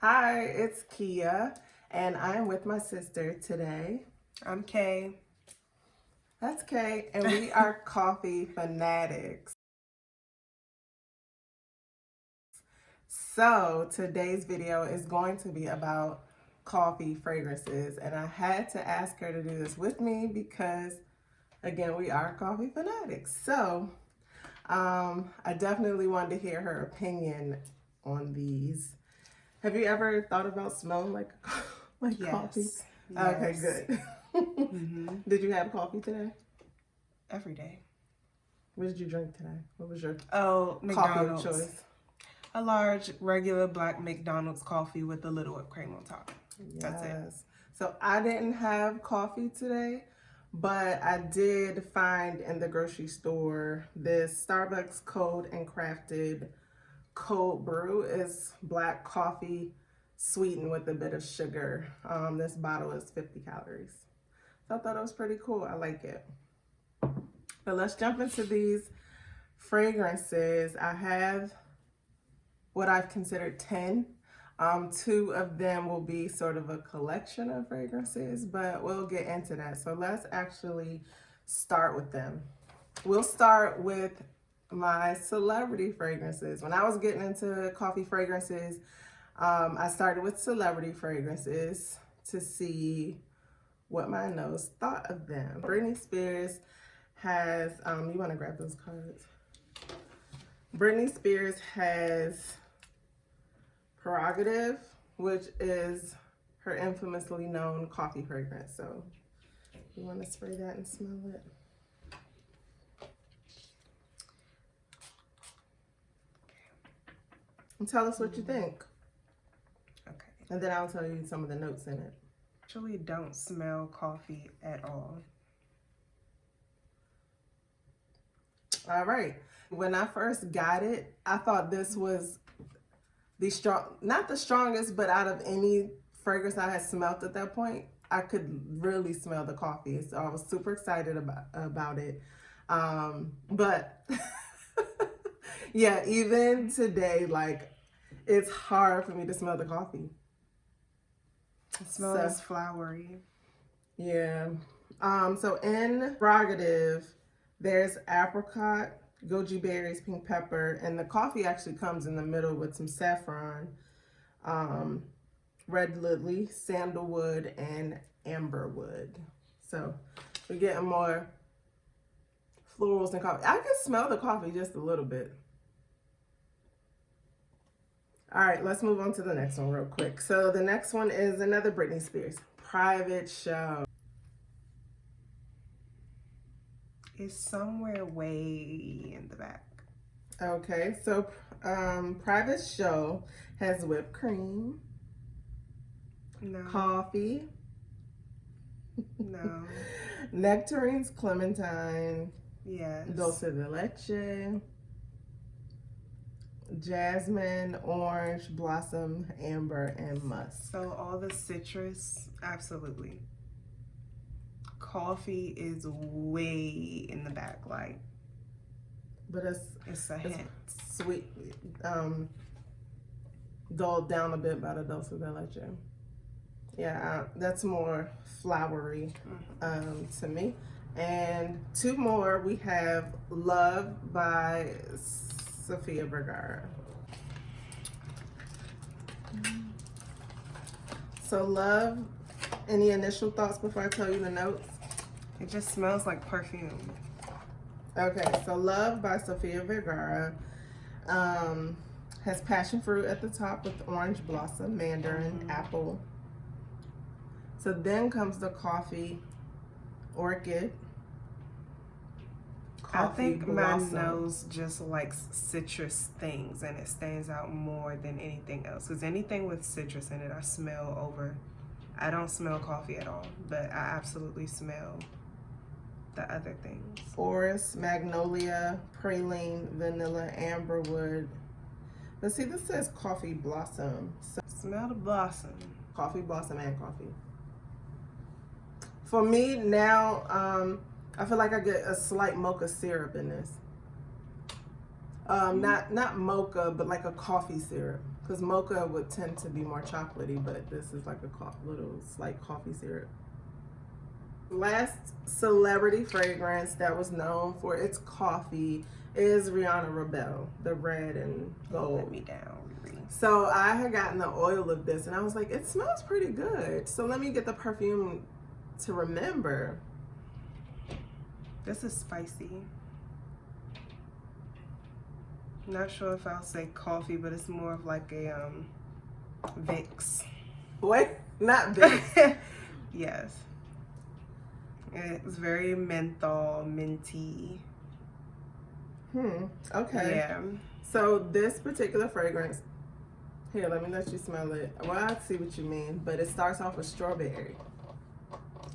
Hi, it's Kia, and I'm with my sister today. I'm Kay. That's Kay, and we are coffee fanatics. So today's video is going to be about coffee fragrances, and I had to ask her to do this with me because, again, we are coffee fanatics. So I definitely wanted to hear her opinion on these. Have you ever thought about smelling like Yes. coffee? Yes. Okay, good. Did you have coffee today? Every day. What did you drink today? What was your McDonald's. coffee of choice? A large, regular black McDonald's coffee with a little whipped cream on top. Yes. That's it. So I didn't have coffee today, but I did find in the grocery store this Starbucks cold and crafted cold brew. Is black coffee sweetened with a bit of sugar. This bottle is 50 calories. So I thought it was pretty cool. I like it. But let's jump into these fragrances. I have what I've considered 10. 2 of them will be sort of a collection of fragrances, but we'll get into that. So let's actually start with them. We'll start with my celebrity fragrances. When I was getting into coffee fragrances, I started with celebrity fragrances to see what my nose thought of them. Britney Spears has, you want to grab those cards? Britney Spears has Prerogative, which is her infamously known coffee fragrance. So you want to spray that and smell it? And tell us what you think. Okay. And then I'll tell you some of the notes in it. Actually don't smell coffee at all. All right. When I first got it, I thought this was not the strongest, but out of any fragrance I had smelled at that point, I could really smell the coffee. So I was super excited about it. But yeah, even today, like, it's hard for me to smell the coffee. It smells flowery. Yeah. So in Prerogative, there's apricot, goji berries, pink pepper, and the coffee actually comes in the middle with some saffron, red lily, sandalwood, and amberwood. So we're getting more florals and coffee. I can smell the coffee just a little bit. All right, let's move on to the next one real quick. So the next one is another Britney Spears, Private Show. It's somewhere way in the back. Okay, so Private Show has whipped cream, coffee, no, nectarines, clementine, yes, dulce de leche, jasmine, orange, blossom, amber, and musk. So all the citrus, absolutely. Coffee is way in the back, like, but it's a hint. Sweet, dulled down a bit by the dulce de leche. Yeah, that's more flowery to me. And 2 more, we have Love by Sofia Vergara. So Love, any initial thoughts before I tell you the notes? It just smells like perfume. Okay, so Love by Sofia Vergara has passion fruit at the top with orange blossom, mandarin, apple. So then comes the coffee, orchid, I think blossom. my nose just likes citrus things, and it stands out more than anything else. Because anything with citrus in it, I smell over. I don't smell coffee at all, but I absolutely smell the other things. Forest, magnolia, praline, vanilla, amberwood. But see, this says coffee blossom. So Smell the blossom. coffee blossom and coffee. For me now, I feel like I get a slight mocha syrup in this. Not mocha, but like a coffee syrup. Because mocha would tend to be more chocolatey, but this is like a little slight coffee syrup. Last celebrity fragrance that was known for its coffee is Rihanna Rebel, the red and gold. Let me down. So I had gotten the oil of this and I was like, it smells pretty good. So let me get the perfume to remember. This is spicy. Not sure if I'll say coffee, but it's more of like a Vicks. Wait, not Vicks. Yes. It's very menthol, minty. Okay. Yeah. So this particular fragrance, here, let me let you smell it. Well, I see what you mean, but it starts off with strawberry.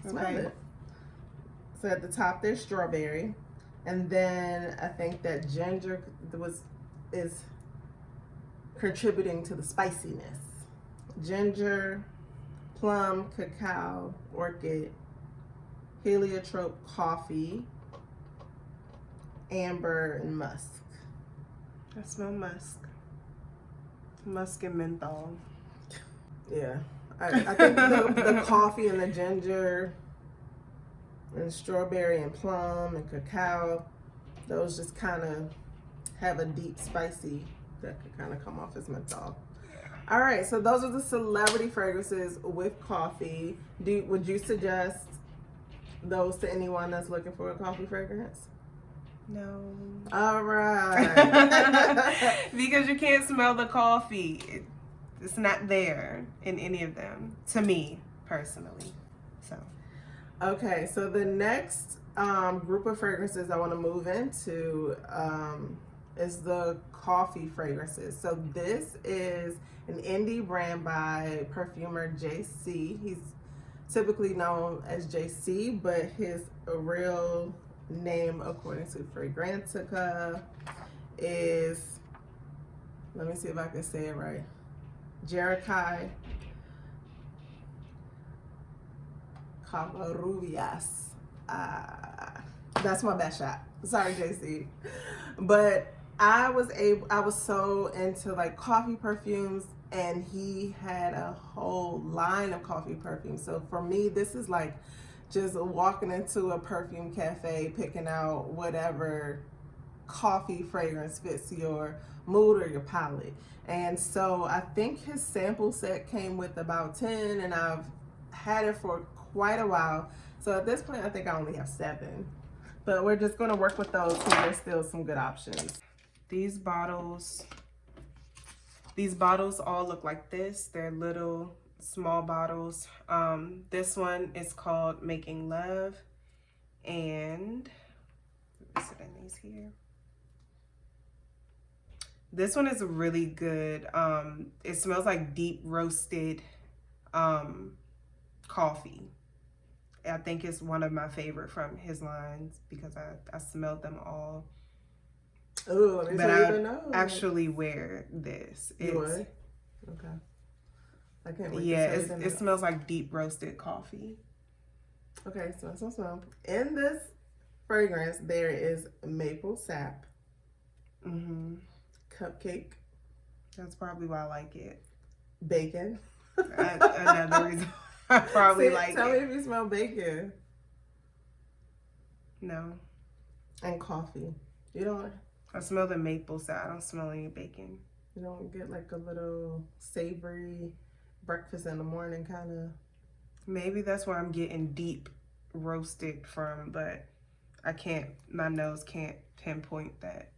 Smell it. So at the top there's strawberry, and then I think that ginger is contributing to the spiciness. Ginger, plum, cacao, orchid, heliotrope, coffee, amber, and musk. I smell musk. Musk and menthol. Yeah. I think the coffee and the ginger and strawberry and plum and cacao, those just kind of have a deep spicy that could kind of come off as menthol. All right, so those are the celebrity fragrances with coffee. Would you suggest those to anyone that's looking for a coffee fragrance? No. All right. Because you can't smell the coffee. It's not there in any of them, to me, personally. So. Okay, so the next group of fragrances I want to move into is the coffee fragrances. So this is an indie brand by perfumer JC. He's typically known as JC, but his real name, according to Fragrantica, is, let me see if I can say it right, Jerikai Covarrubias. That's my best shot. Sorry, JC. But I was so into like coffee perfumes, and he had a whole line of coffee perfumes. So for me, this is like just walking into a perfume cafe, picking out whatever coffee fragrance fits your mood or your palate. And so I think his sample set came with about 10, and I've had it for quite a while. So at this point, I think I only have 7. But we're just going to work with those because there's still some good options. These bottles all look like this. They're little, small bottles. This one is called Making Love. And, is it in these here? This one is really good. It smells like deep roasted coffee. I think it's one of my favorite from his lines because I smelled them all. Oh, but I actually wear this. You would? Okay. I can't wait. Yeah, it smells like deep roasted coffee. Okay, smell. In this fragrance, there is maple sap, cupcake. That's probably why I like it. Bacon. Another reason I probably like it. Tell me if you smell bacon. No. And coffee. You don't. I smell the maple sap. I don't smell any bacon. You don't get like a little savory breakfast in the morning kind of. Maybe that's where I'm getting deep roasted from, but I can't. My nose can't pinpoint that.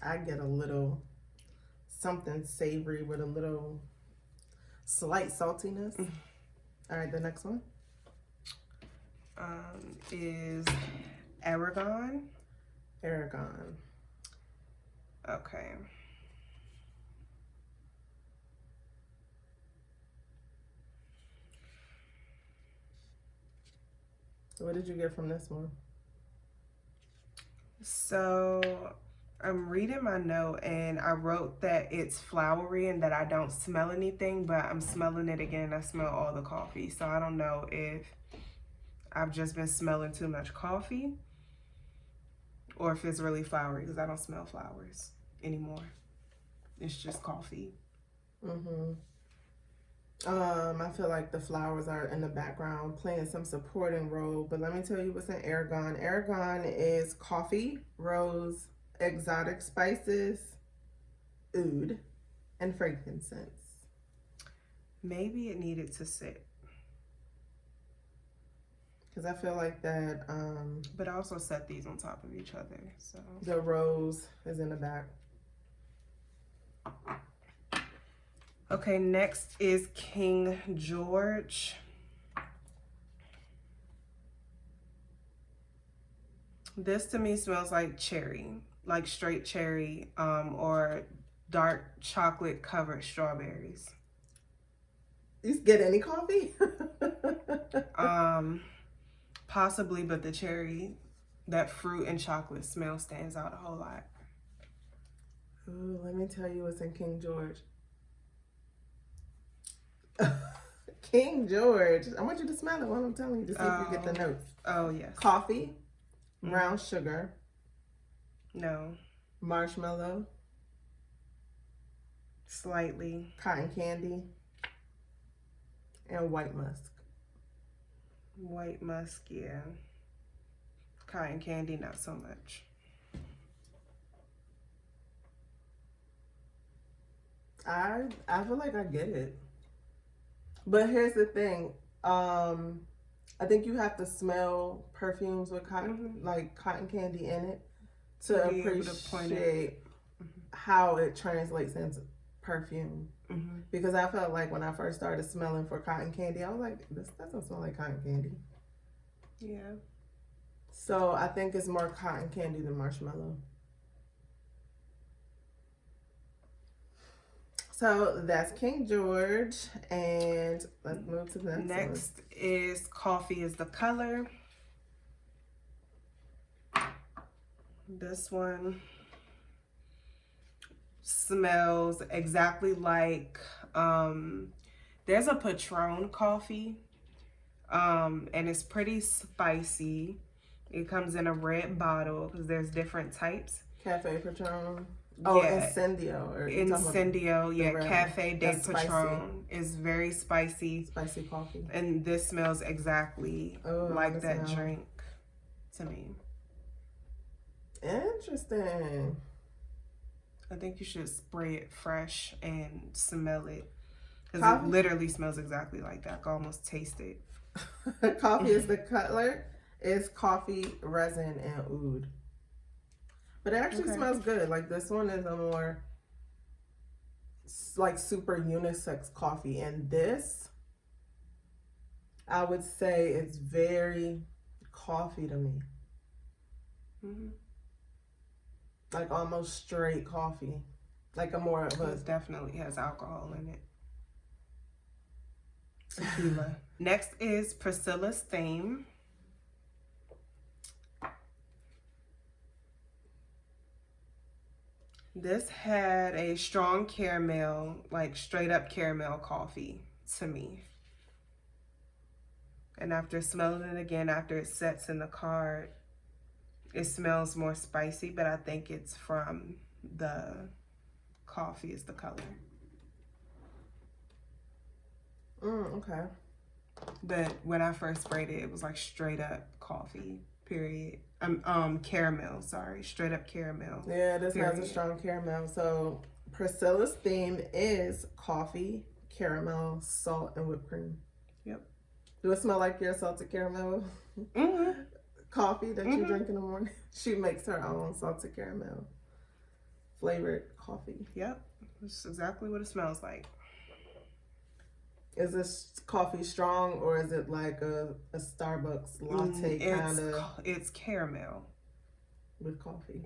I get a little something savory with a little slight saltiness. All right, the next one is Aragon. Aragon. Okay. What did you get from this one? So I'm reading my note and I wrote that it's flowery and that I don't smell anything, but I'm smelling it again. I smell all the coffee. So I don't know if I've just been smelling too much coffee or if it's really flowery, because I don't smell flowers anymore. It's just coffee. I feel like the flowers are in the background playing some supporting role, but let me tell you what's in Aragon. Aragon is coffee, rose, exotic spices, oud, and frankincense. Maybe it needed to sit. Because I feel like that... but I also set these on top of each other, so... The rose is in the back. Okay, next is King George. This to me smells like cherry, like straight cherry, or dark chocolate covered strawberries. You get any coffee? Possibly, but the cherry, that fruit and chocolate smell stands out a whole lot. Ooh, let me tell you what's in King George. King George. I want you to smell it while I'm telling you to see if you get the notes. Oh, yes. Coffee, brown sugar. No. Marshmallow. Slightly. Cotton candy. And white musk. White musk, yeah. Cotton candy, not so much. I feel like I get it. But here's the thing. I think you have to smell perfumes with cotton, like cotton candy in it, to appreciate how it translates into perfume. Because I felt like when I first started smelling for cotton candy, I was like, this doesn't smell like cotton candy. Yeah. So I think it's more cotton candy than marshmallow. So that's King George, and let's move to the next one. Next is Coffee is the Color. This one smells exactly like, there's a Patron coffee, and it's pretty spicy. It comes in a red bottle because there's different types. Cafe Patron. Oh, yeah. Incendio. Incendio, yeah. Cafe de Patron is very spicy. Spicy coffee. And this smells exactly like that drink to me. Interesting. I think you should spray it fresh and smell it. Because it literally smells exactly like that. I can almost taste it. Coffee is the Color. It's coffee, resin, and oud. But it actually smells good. Like this one is a more like super unisex coffee. And this, I would say it's very coffee to me. Like almost straight coffee. Like a more of a... It definitely has alcohol in it. Tequila. Next is Priscilla's Theme. This had a strong caramel, like straight up caramel coffee to me. And after smelling it again, after it sets in the card, it smells more spicy, but I think it's from the Coffee is the Color. Okay. But when I first sprayed it, it was like straight up coffee, period. Caramel, sorry. Straight up caramel. Yeah, this has a strong caramel. So Priscilla's Theme is coffee, caramel, salt, and whipped cream. Yep. Do it smell like your salted caramel coffee that you drink in the morning? She makes her own salted caramel flavored coffee. Yep. That's exactly what it smells like. Is this coffee strong, or is it like a Starbucks latte kind of? It's caramel. With coffee.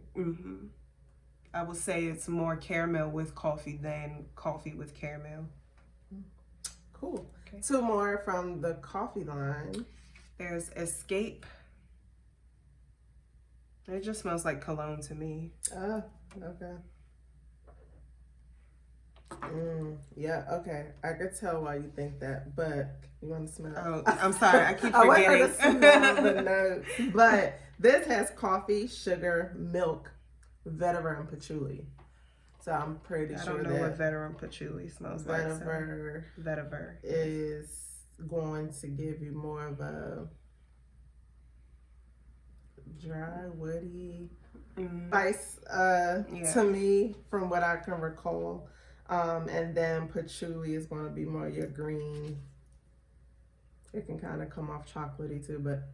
I would say it's more caramel with coffee than coffee with caramel. Cool. Okay. Two more from the coffee line. There's Escape. It just smells like cologne to me. Okay. Yeah, okay. I could tell why you think that, but you want to smell? Oh, I'm sorry. I keep I want her forgetting. to smell the notes. But this has coffee, sugar, milk, vetiver, and patchouli. So I'm pretty I sure don't know that what veteran patchouli smells like. vetiver Vetiver is going to give you more of a dry, woody spice to me, from what I can recall. And then patchouli is going to be more your green. It can kind of come off chocolatey too, but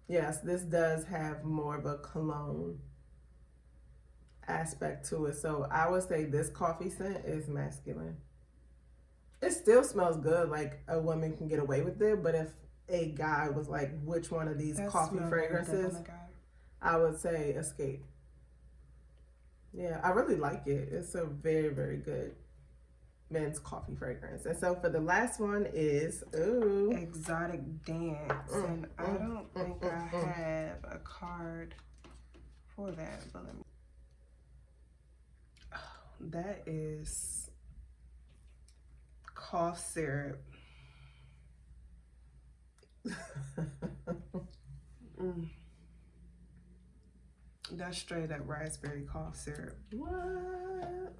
yes, this does have more of a cologne aspect to it. So I would say this coffee scent is masculine. It still smells good, like a woman can get away with it, but if a guy was like, which one of these coffee fragrances, I would say Escape. Yeah, I really like it. It's a very, very good men's coffee fragrance. And so for the last one is Exotic Dance. And I don't think I have a card for that, but let me. Oh, that is cough syrup. That's straight up raspberry cough syrup. What?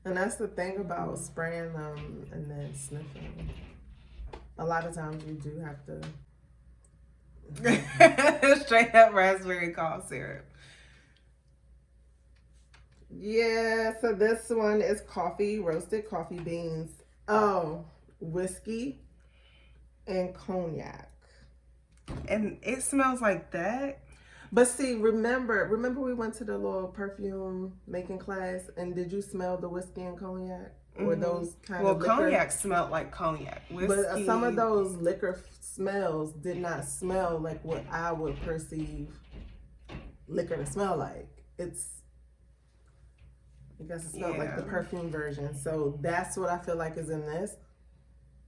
And that's the thing about spraying them and then sniffing. A lot of times you do have to. Straight up raspberry cough syrup. Yeah, so this one is coffee, roasted coffee beans. Oh, whiskey and cognac. And it smells like that. But see, remember we went to the little perfume making class, and did you smell the whiskey and cognac? Or those kind of liquor? Well, cognac smelled like cognac. Whiskey... But some of those liquor smells did not smell like what I would perceive liquor to smell like. I guess it smelled like the perfume version. So that's what I feel like is in this.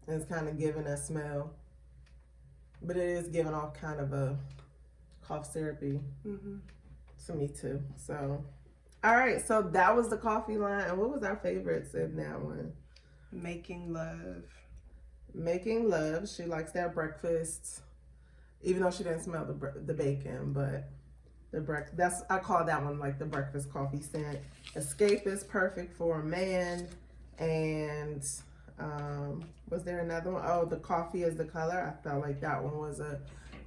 And it's kind of giving a smell. But it is giving off kind of a cough syrupy to me too. So, all right. So that was the coffee line. And what was our favorites in that one? Making Love. Making Love. She likes that breakfast. Even though she didn't smell the bacon, but the breakfast. I call that one like the breakfast coffee scent. Escape is perfect for a man. And was there another one? Oh, the coffee is the color. I felt like that one was a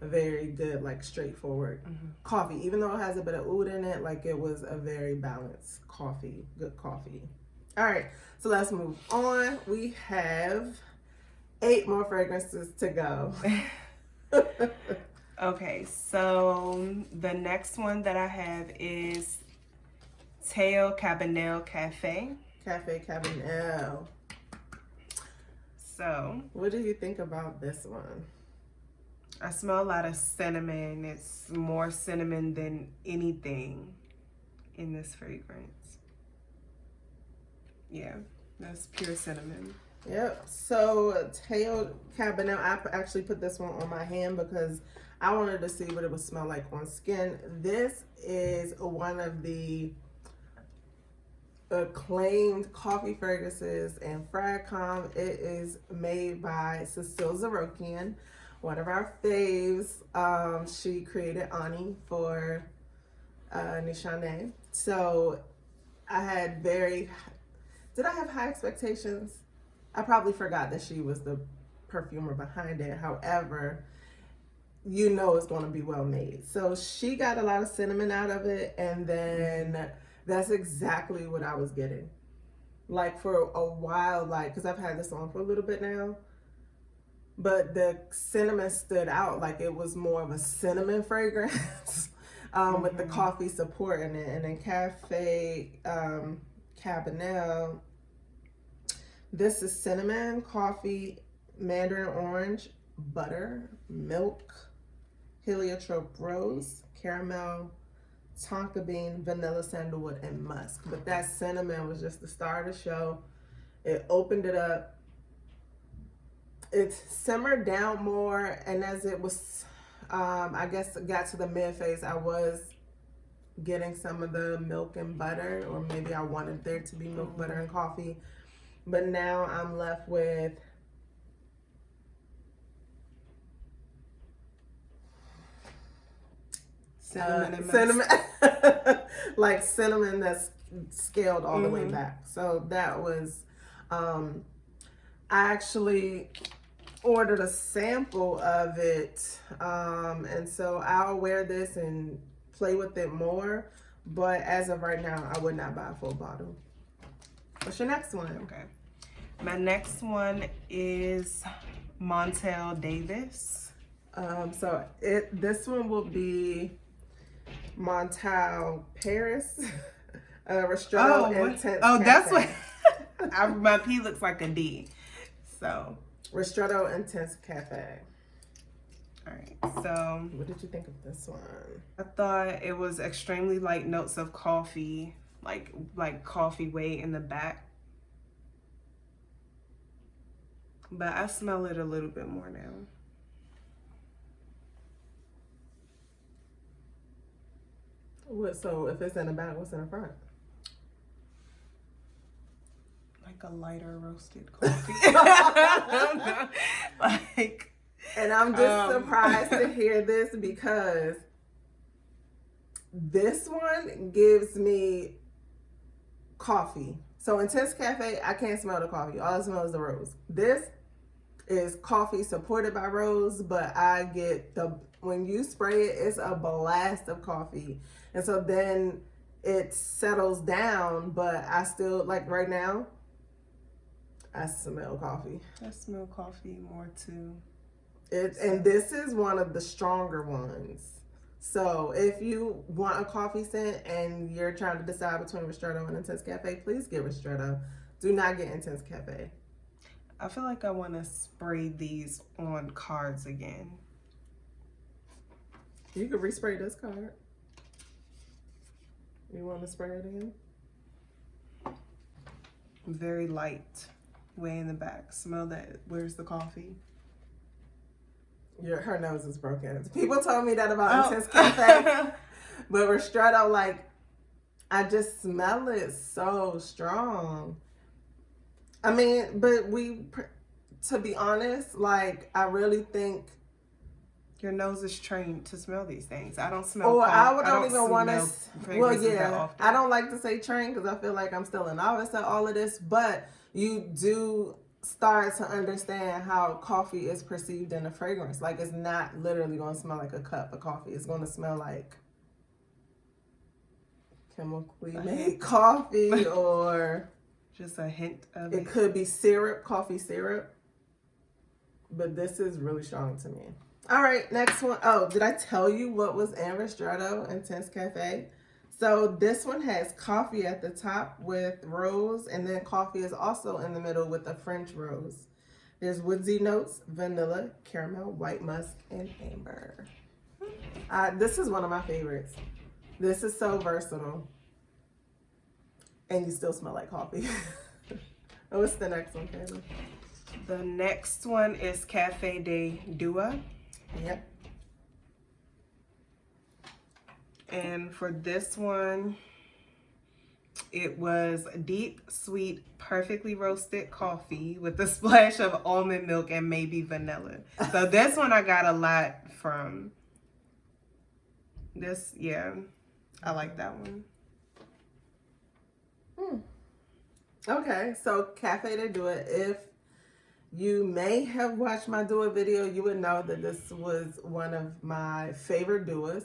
very good, like straightforward coffee. Even though it has a bit of oud in it, like it was a very balanced coffee, good coffee. All right, so let's move on. We have 8 more fragrances to go. Okay, so the next one that I have is Teo Cabanel Cafe. Cafe Cabanel. So, what do you think about this one? I smell a lot of cinnamon. It's more cinnamon than anything in this fragrance. Yeah, that's pure cinnamon. Yep. So Teo Cabanel, I actually put this one on my hand because I wanted to see what it would smell like on skin. This is one of the acclaimed coffee fragrances in Fragcom. It is made by Cecile Zarokian, one of our faves. She created Ani for Nishane. So I had did I have high expectations? I probably forgot that she was the perfumer behind it. However, you know it's going to be well made. So she got a lot of cinnamon out of it, and then that's exactly what I was getting. Like for a while, like, because I've had this on for a little bit now, but the cinnamon stood out. Like it was more of a cinnamon fragrance with the coffee supporting it. And then Cafe Cabanel, this is cinnamon, coffee, mandarin orange, butter, milk, heliotrope rose, caramel, tonka bean, vanilla, sandalwood, and musk. But that cinnamon was just the star of the show. It opened it up. It simmered down more, and as it was, I guess it got to the mid phase, I was getting some of the milk and butter, or maybe I wanted there to be milk, butter, and coffee. But now I'm left with cinnamon and musk. cinnamon, like cinnamon that's scaled all the way back. So that was, I actually ordered a sample of it, and so I'll wear this and play with it more. But as of right now, I would not buy a full bottle. What's your next one? Okay, my next one is Montale Davis. So this one will be Montale Paris, Ristretto Intense. Oh, that's Cafe. what my P looks like a D. So Ristretto Intense Cafe. all right. So What did you think of this one? I thought it was extremely light notes of coffee, like coffee way in the back. But I smell it a little bit more now. So if it's in the back, what's in the front? Like a lighter roasted coffee. I don't know. Like, And I'm just surprised to hear this because this one gives me coffee. So Intense Cafe, I can't smell the coffee. All I smell is the rose. This is coffee supported by rose, but I get when you spray it, it's a blast of coffee. And so then it settles down, but I still, like right now, I smell coffee. I smell coffee more too. And this is one of the stronger ones. So if you want a coffee scent and you're trying to decide between Ristretto and Intense Cafe, please get Ristretto. Do not get Intense Cafe. I feel like I want to spray these on cards again. You could respray this card. You want to spray it again? Very light, way in the back. Smell that. Where's the coffee? Her nose is broken. People told me that about Intense Cafe, but Ristretto, like, I just smell it so strong. I mean, but to be honest, like, I really think your nose is trained to smell these things. I don't smell. Or I don't even want to. Well, yeah, I don't like to say trained because I feel like I'm still a novice at all of this. But you do start to understand how coffee is perceived in a fragrance. Like, it's not literally going to smell like a cup of coffee. It's going to smell like chemically made coffee, or just a hint of it. It could be syrup, coffee syrup. But this is really strong to me. All right, next one. Oh, did I tell you what was in Ristretto Intense Cafe? So this one has coffee at the top with rose, and then coffee is also in the middle with a French rose. There's woodsy notes, vanilla, caramel, white musk, and amber. This is one of my favorites. This is so versatile. And you still smell like coffee. What's the next one, Kayla? The next one is Cafe de Dua. Yep. And for this one, it was deep, sweet, perfectly roasted coffee with a splash of almond milk and maybe vanilla. So this one I got a lot from. This, yeah, I like that one. Okay, so Cafe de Dua, if you may have watched my Dua video, you would know that this was one of my favorite Duas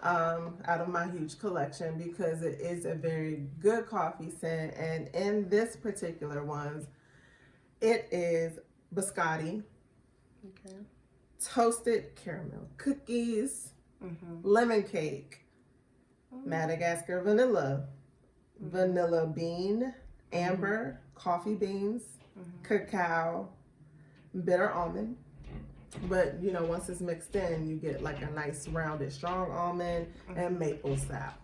out of my huge collection because it is a very good coffee scent. And in this particular one, it is biscotti, toasted caramel cookies, lemon cake, Madagascar vanilla, vanilla bean, amber, coffee beans, cacao, bitter almond. But you know, once it's mixed in, you get like a nice rounded strong almond and maple sap.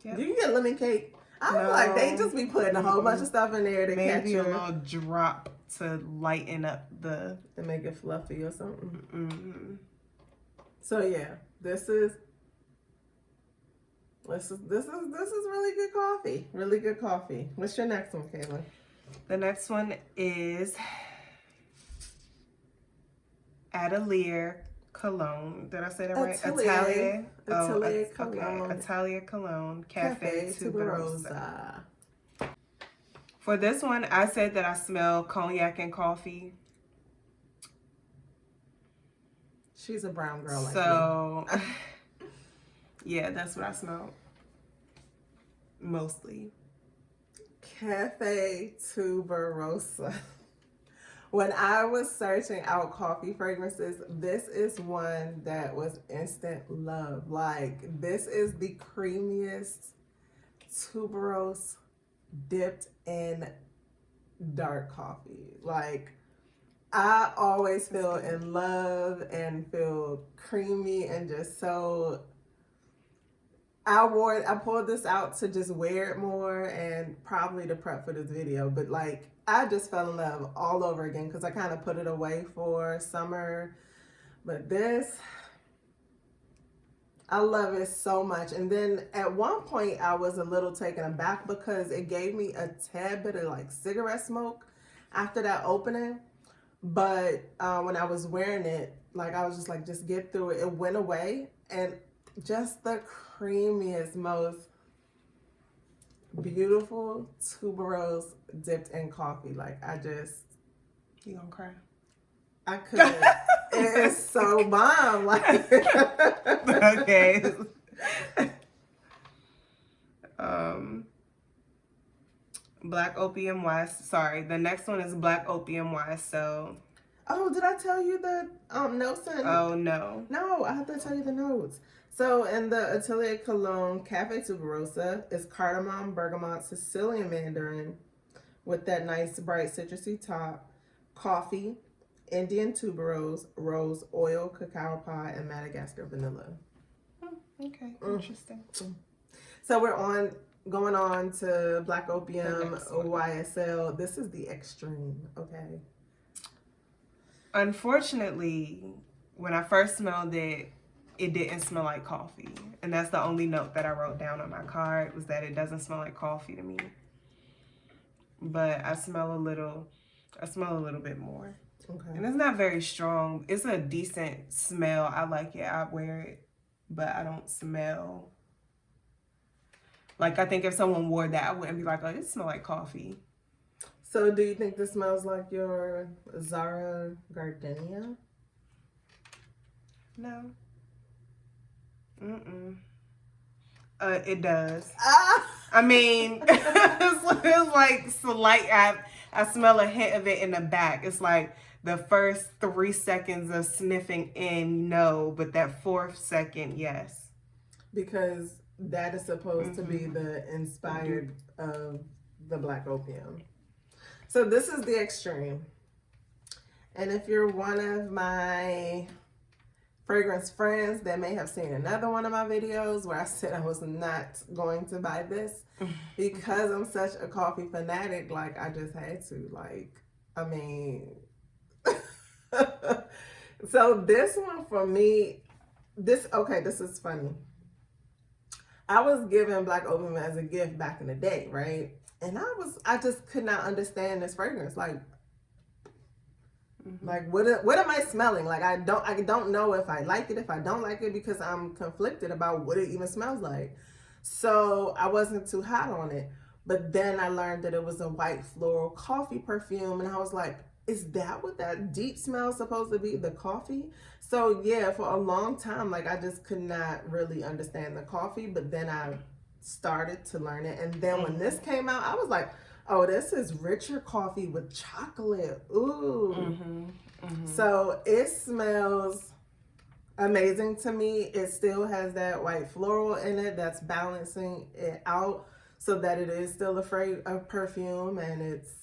Yep. Do you get lemon cake? I feel like they just be putting a whole bunch of stuff in there to catch maybe a you. little drop to lighten up the To make it fluffy or something. So yeah, this is This is really good coffee. Really good coffee. What's your next one, Kayla? The next one is Atelier Cologne. Did I say that right? Atelier. Atelier Okay. Cologne. Atelier Cologne Cafe Tuberosa. Tuberosa. For this one, I said that I smell cognac and coffee. She's a brown girl like so, yeah, that's what I smell. Mostly. Cafe Tuberosa. When I was searching out coffee fragrances, this is one that was instant love. Like, this is the creamiest tuberose dipped in dark coffee. Like, I always feel in love and feel creamy and just so. I pulled this out to just wear it more and probably to prep for this video, but like I just fell in love all over again because I kind of put it away for summer. But this, I love it so much. And then at one point I was a little taken aback because it gave me a tad bit of like cigarette smoke after that opening. But when I was wearing it, like I was just like, just get through it. It went away and just the creamiest, most beautiful tuberose dipped in coffee. Like You gonna cry? I couldn't. It is so bomb. Like okay. Black Opium YSL. The next one is Black Opium YSL. Oh, did I tell you the notes? Oh no. No, I have to tell you the notes. So in the Atelier Cologne Cafe Tuberosa is cardamom, bergamot, Sicilian mandarin with that nice bright citrusy top, coffee, Indian tuberose, rose, oil, cacao pod, and Madagascar vanilla. Okay, interesting. So we're going on to Black Opium YSL. This is the extreme, okay? Unfortunately, when I first smelled it, it didn't smell like coffee. And that's the only note that I wrote down on my card, was that it doesn't smell like coffee to me. But I smell a little bit more. Okay. And it's not very strong. It's a decent smell. I like it. I wear it, but I don't smell. Like, I think if someone wore that, I wouldn't be like, oh, it smells like coffee. So do you think this smells like your Zara Gardenia? No. It does. I mean, it's like slight. I smell a hint of it in the back. It's like the first 3 seconds of sniffing in, no, but that 4th second, yes. Because that is supposed to be the inspired of the Black Opium. So this is the extreme. And if you're one of my fragrance friends that may have seen another one of my videos where I said I was not going to buy this because I'm such a coffee fanatic, like I just had to, like, I mean, so this one for me, this is funny. I was given Black Opium as a gift back in the day, right? And I just could not understand this fragrance. Like what am I smelling? Like I don't know if I like it, if I don't like it, because I'm conflicted about what it even smells like. So I wasn't too hot on it. But then I learned that it was a white floral coffee perfume, and I was like, is that what that deep smell is supposed to be, the coffee? So yeah, for a long time, like I just could not really understand the coffee, but then I started to learn it. And then when this came out, I was like, oh, this is richer coffee with chocolate. Ooh. So it smells amazing to me. It still has that white floral in it that's balancing it out so that it is still a perfume and it's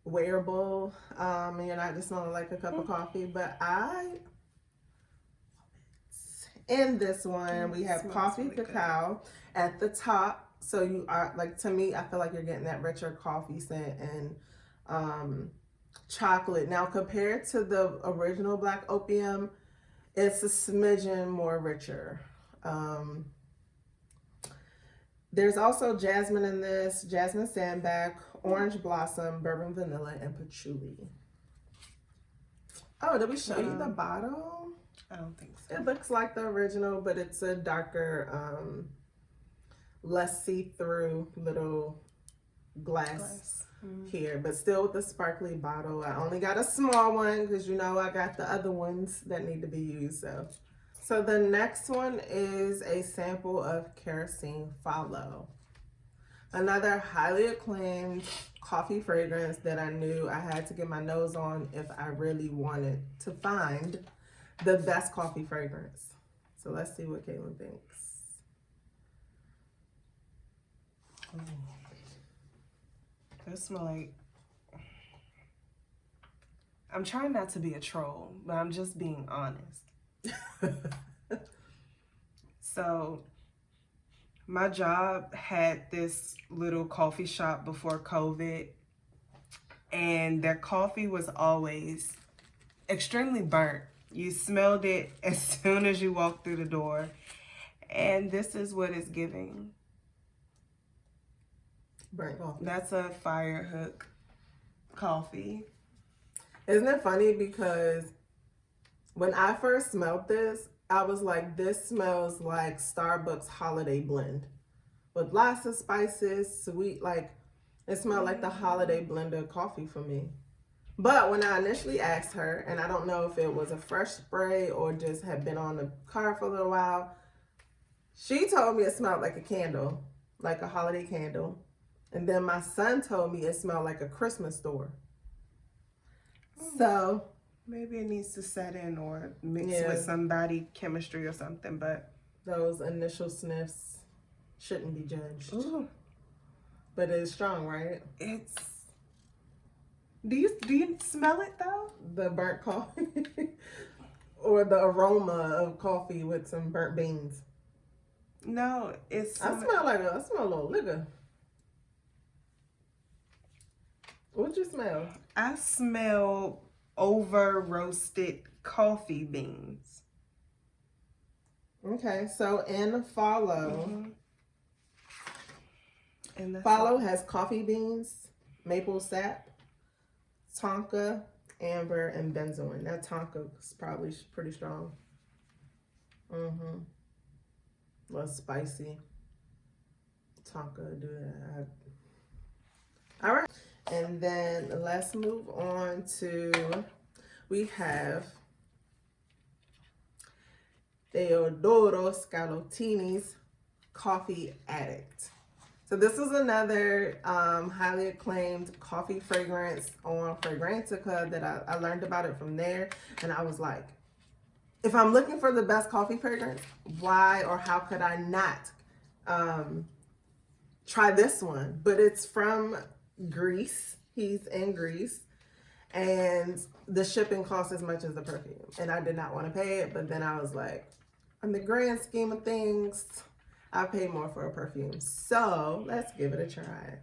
wearable. And you're not just smelling like a cup of coffee. But in this one, we have coffee cacao at the top. So you are, like, to me, I feel like you're getting that richer coffee scent and chocolate. Now, compared to the original Black Opium, it's a smidgen more richer. There's also jasmine in this, jasmine sandbag, orange blossom, bourbon vanilla, and patchouli. Oh, did we show you the bottle? I don't think so. It looks like the original, but it's a darker, less see-through little glass. Here, but still with the sparkly bottle. I only got a small one because you know I got the other ones that need to be used. So the next one is a sample of Kerosene Follow, another highly acclaimed coffee fragrance that I knew I had to get my nose on if I really wanted to find the best coffee fragrance. So let's see what Caitlin thinks. It smells like, I'm trying not to be a troll, but I'm just being honest. So my job had this little coffee shop before COVID, and their coffee was always extremely burnt. You smelled it as soon as you walked through the door, and this is what it's giving. Burnt coffee. That's a fire hook coffee. Isn't it funny because when I first smelled this, I was like, this smells like Starbucks holiday blend with lots of spices, sweet, like it smelled like the holiday blend of coffee for me. But when I initially asked her, and I don't know if it was a fresh spray or just had been on the car for a little while, she told me it smelled like a candle, like a holiday candle. And then my son told me it smelled like a Christmas store. So maybe it needs to set in or mix with some body chemistry or something, but those initial sniffs shouldn't be judged. Ooh. But it's strong, right? It's, do you smell it though? The burnt coffee or the aroma of coffee with some burnt beans. No, it's. I smell a little liquor. What'd you smell? I smell over roasted coffee beans. Okay, so in Follow, And Follow has coffee beans, maple sap, tonka, amber, and benzoin. That tonka is probably pretty strong. A little spicy. Tonka, do that. All right. And then let's move on to, we have Teodoro Scalotini's Coffee Addict. So this is another highly acclaimed coffee fragrance on Fragrantica that I learned about it from there. And I was like, if I'm looking for the best coffee fragrance, why or how could I not try this one? But it's from Greece. He's in Greece. And the shipping costs as much as the perfume. And I did not want to pay it. But then I was like, in the grand scheme of things, I pay more for a perfume. So let's give it a try.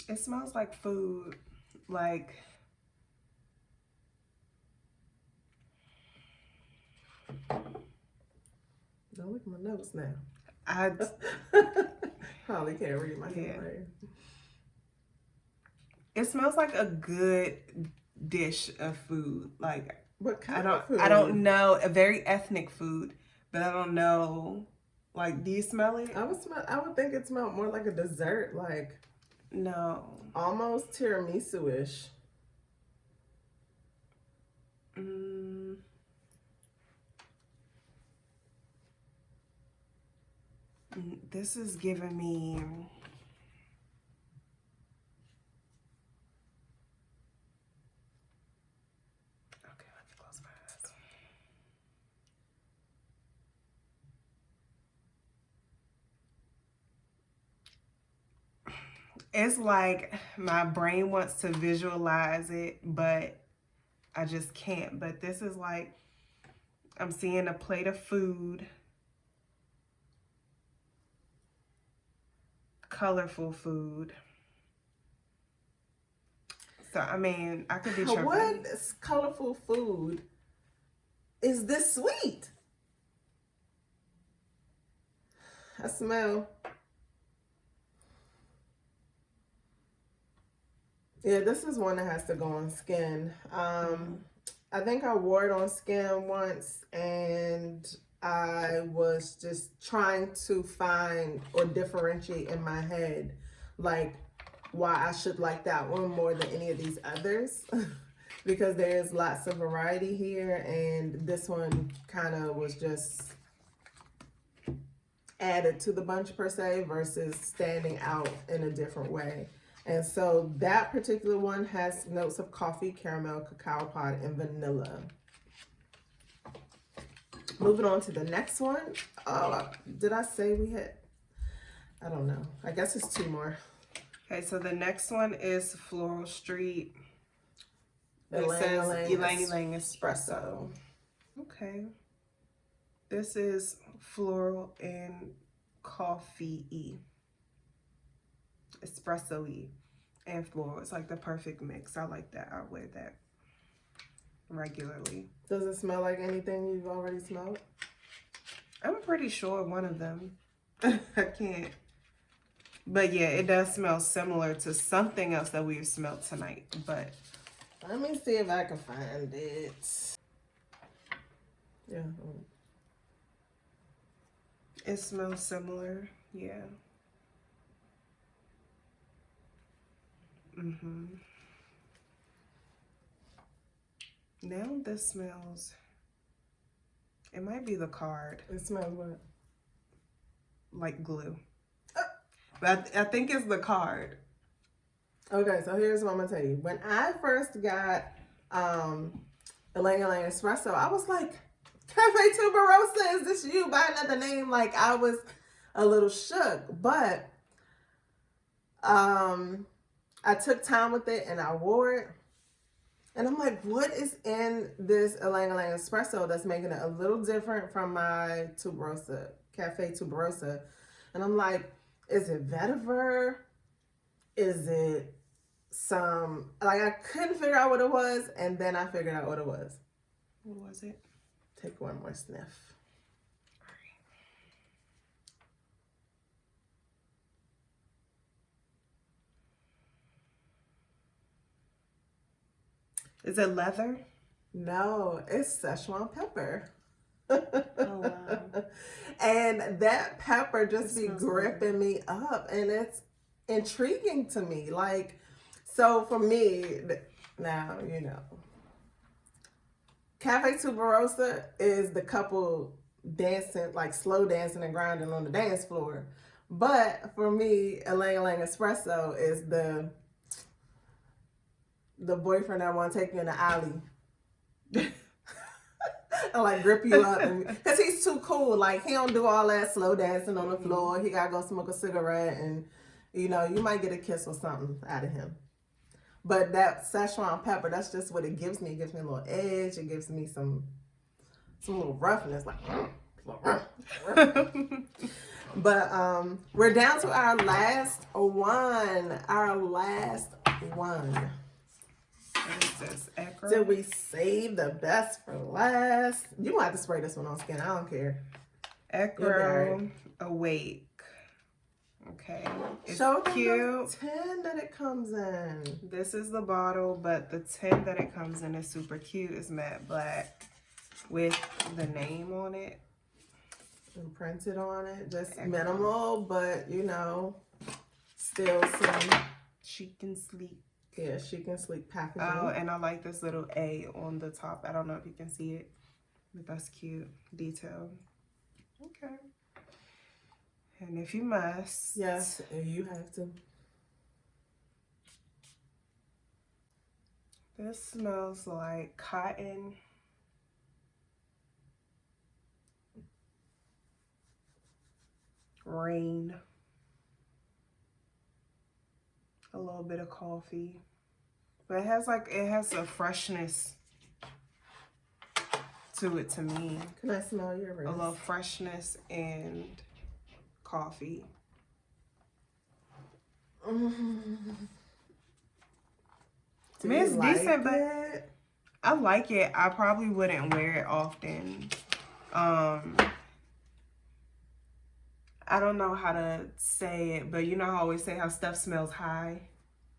it smells like food. Like, don't look at my notes now. I Probably can't read my handwriting. It smells like a good dish of food. Like, What kind of food? I don't know, a very ethnic food, but I don't know. Like, do you smell it? I would think it smelled more like a dessert, like No. almost tiramisu-ish. This is giving me. Okay, let me close my eyes. It's like my brain wants to visualize it, but I just can't. But this is like, I'm seeing a plate of food. Colorful food. So, I mean, I could be tripping. What is colorful food is this sweet? I smell. Yeah, this is one that has to go on skin. I think I wore it on skin once, and I was just trying to find or differentiate in my head, like, why I should like that one more than any of these others. Because there's lots of variety here, and this one kind of was just added to the bunch per se versus standing out in a different way. And so that particular one has notes of coffee, caramel, cacao pod, and vanilla. Moving on to the next one. Oh, did I say we had? I don't know. I guess it's two more. Okay, so the next one is Floral Street. It Ylang says Ylang Ylang Espresso. Okay. This is floral and coffee-y. Espresso-y and floral. It's like the perfect mix. I like that. I wear that regularly. Does it smell like anything you've already smelled? I'm pretty sure one of them. I can't. But yeah, it does smell similar to something else that we've smelled tonight. But let me see if I can find it. Yeah. it smells similar. Yeah. Now this smells, it might be the card. It smells what? Like glue. But I think it's the card. Okay, so here's what I'm gonna tell you. When I first got Ylang Ylang Espresso, I was like, Cafe Tuberosa, is this you by another name? Like, I was a little shook, but I took time with it and I wore it. And I'm like, what is in this Ylang Ylang Espresso that's making it a little different from my Tuberosa, Cafe Tuberosa? And I'm like, is it vetiver? Is it some, like, I couldn't figure out what it was, and then I figured out what it was. What was it? Take one more sniff. Is it leather? No, it's Szechuan pepper. Oh, wow. And that pepper just be smells gripping me up, and it's intriguing to me. Like, so for me, now, you know, Cafe Tuberosa is the couple dancing, like slow dancing and grinding on the dance floor. But for me, Ylang Ylang Espresso is the boyfriend that want to take you in the alley. And like grip you up, because he's too cool. Like, he don't do all that slow dancing on the floor. He gotta go smoke a cigarette, and you know, you might get a kiss or something out of him. But that Szechuan pepper, that's just what it gives me. It gives me a little edge. It gives me some little roughness, like. But we're down to our last one. What is this? Akro? Did we save the best for last? You might have to spray this one on skin. I don't care. Akro Awake. Okay. It's Show cute. the tin that it comes in. This is the bottle, but the tin that it comes in is super cute. It's matte black with the name on it. And printed on it. Just Akro. minimal, but you know, still some Chic and sleek. yeah, chic and sleek packaging. Oh, and I like this little A on the top. I don't know if you can see it, but that's cute detail. Okay. And if you must. Yes, you have to. This smells like cotton. Rain. A little bit of coffee. But it has a freshness to it to me. Can I smell your wrist? A little freshness and coffee. Do I mean, it's you like decent, but it? I like it. I probably wouldn't wear it often. I don't know how to say it, but you know how I always say how stuff smells high?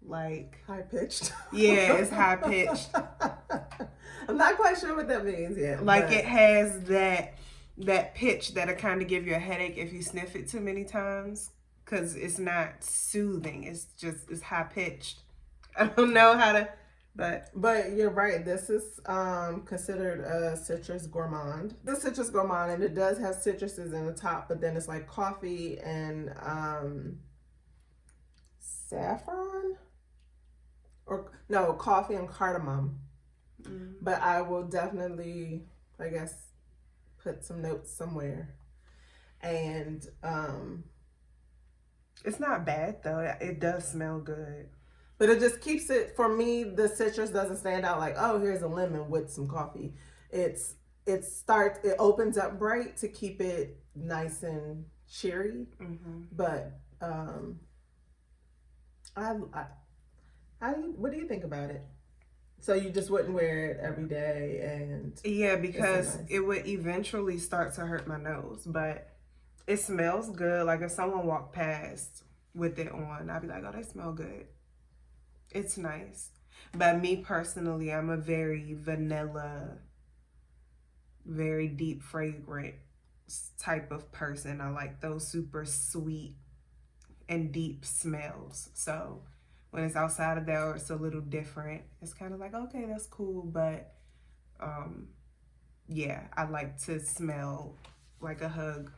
Like, high pitched. yeah, it's high pitched. I'm not quite sure what that means yet. Like, but it has that pitch that'll kind of give you a headache if you sniff it too many times, because it's not soothing. It's high pitched. I don't know how to, but you're right. This is considered a citrus gourmand. The citrus gourmand, and it does have citruses in the top, but then it's like coffee and saffron, or no, coffee and cardamom. But I will definitely, I guess, put some notes somewhere. And it's not bad though. It does smell good. But it just keeps it, for me, the citrus doesn't stand out like, oh, here's a lemon with some coffee. It opens up bright to keep it nice and cheery. But what do you think about it? So you just wouldn't wear it every day? And yeah, because it would eventually start to hurt my nose, but it smells good. Like if someone walked past with it on, I'd be like, oh, they smell good. It's nice. But me personally, I'm a very vanilla, very deep fragrant type of person. I like those super sweet and deep smells. So when it's outside of that or it's a little different, it's kind of like, okay, that's cool. But yeah, I like to smell like a hug.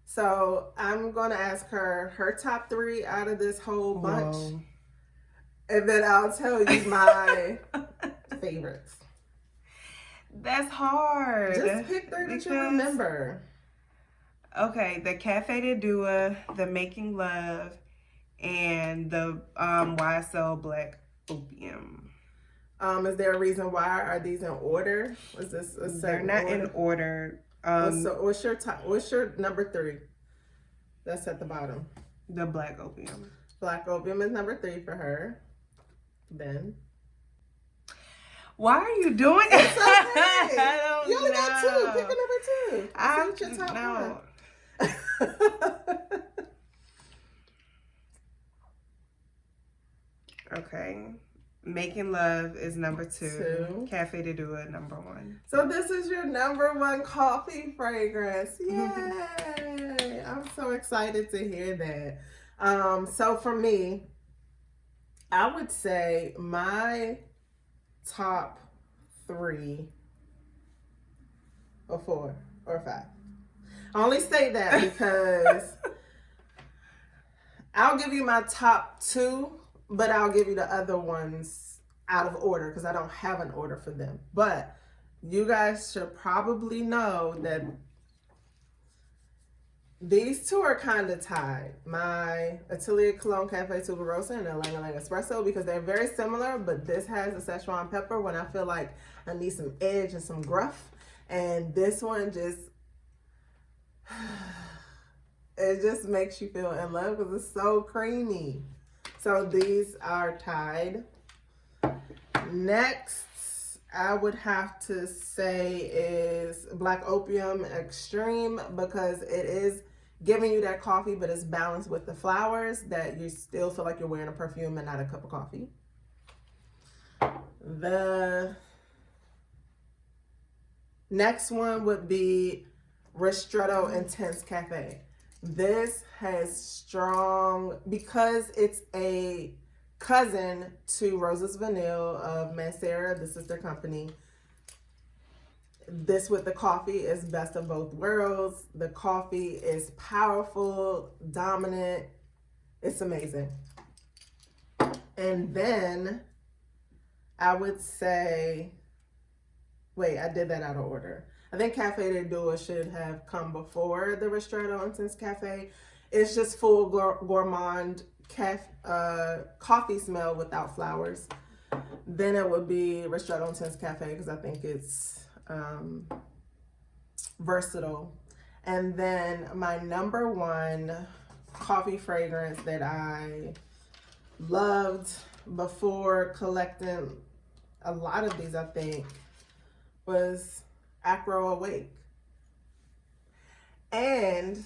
So I'm going to ask her top 3 out of this whole bunch. Whoa. And then I'll tell you my favorites. That's hard. Just pick 3 that you remember. Okay, the Cafe de Dua, the Making Love, and the YSL Black Opium. Is there a reason why? Are these in order? Is this a certain They're not order? in order. What's your number 3? That's at the bottom. The Black Opium. Black Opium is number 3 for her. Then. Why are you doing it? It's okay. I don't You only know. got 2. Pick a number 2. I What's your top no. 1? Okay. Making Love is number 2. Cafe de Dua, number 1. So this is your number 1 coffee fragrance. Yay! I'm so excited to hear that. So for me, I would say my top 3 or 4 or 5. I only say that because I'll give you my top 2, but I'll give you the other ones out of order because I don't have an order for them. But you guys should probably know that these 2 are kind of tied. My Atelier Cologne Cafe Tuberosa and the Ylang Espresso, because they're very similar, but this has a Szechuan pepper when I feel like I need some edge and some gruff. And this one just, it just makes you feel in love because it's so creamy. So these are tied. Next, I would have to say is Black Opium Extreme, because it is giving you that coffee, but it's balanced with the flowers that you still feel like you're wearing a perfume and not a cup of coffee. The next one would be Ristretto Intense Cafe. This has strong, because it's a cousin to Rosa's Vanille of Mancera. This is their company. This with the coffee is best of both worlds. The coffee is powerful, dominant. It's amazing. And then I would say, wait, I did that out of order. I think Cafe de Dua should have come before the Ristretto Intense Cafe. It's just full gourmand coffee smell without flowers. Then it would be Ristretto Intense Cafe because I think it's versatile. And then my number 1 coffee fragrance that I loved before collecting a lot of these I think was Akro Awake. And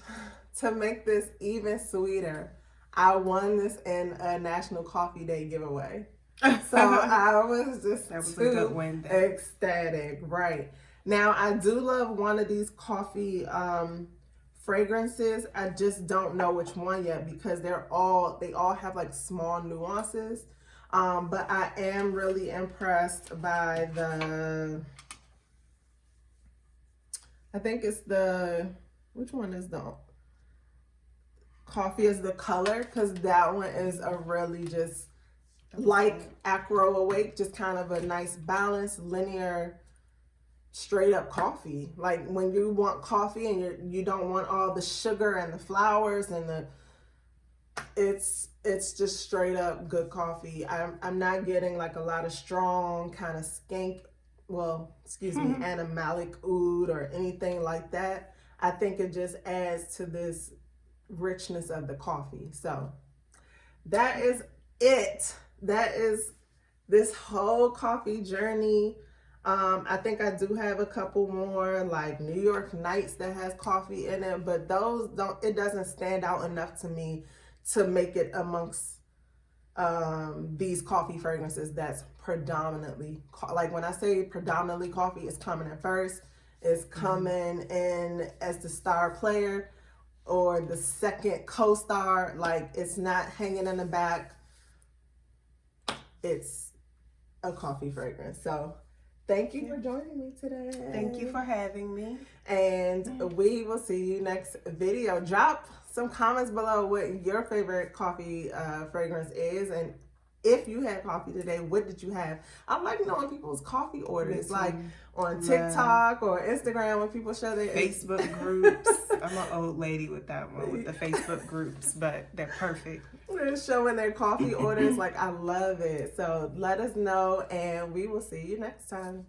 to make this even sweeter, I won this in a National Coffee Day giveaway. So I was just that was a good win then. ecstatic. Right. Now I do love one of these coffee fragrances. I just don't know which one yet because they all have like small nuances. But I am really impressed by I think it's which one is the Coffee is the Color, because that one is a really just like Akro Awake, just kind of a nice balanced linear straight up coffee. Like when you want coffee and you don't want all the sugar and the flowers and it's just straight up good coffee. I'm not getting like a lot of strong kind of animalic oud or anything like that. I think it just adds to this richness of the coffee. So that is it. That is this whole coffee journey. I think I do have a couple more like New York Nights that has coffee in it, but it doesn't stand out enough to me to make it amongst these coffee fragrances that's predominantly, like when I say predominantly coffee, it's coming in first, it's coming in as the star player or the second co-star, like it's not hanging in the back, it's a coffee fragrance. So thank you for joining me today. Thank you for having me. And we will see you next video. Drop some comments below what your favorite coffee fragrance is, and if you had coffee today, what did you have? I like knowing people's coffee orders, like on TikTok or Instagram when people show their Facebook groups. I'm an old lady with that one, with the Facebook groups, but they're perfect. They're showing their coffee orders. Like, I love it. So let us know, and we will see you next time.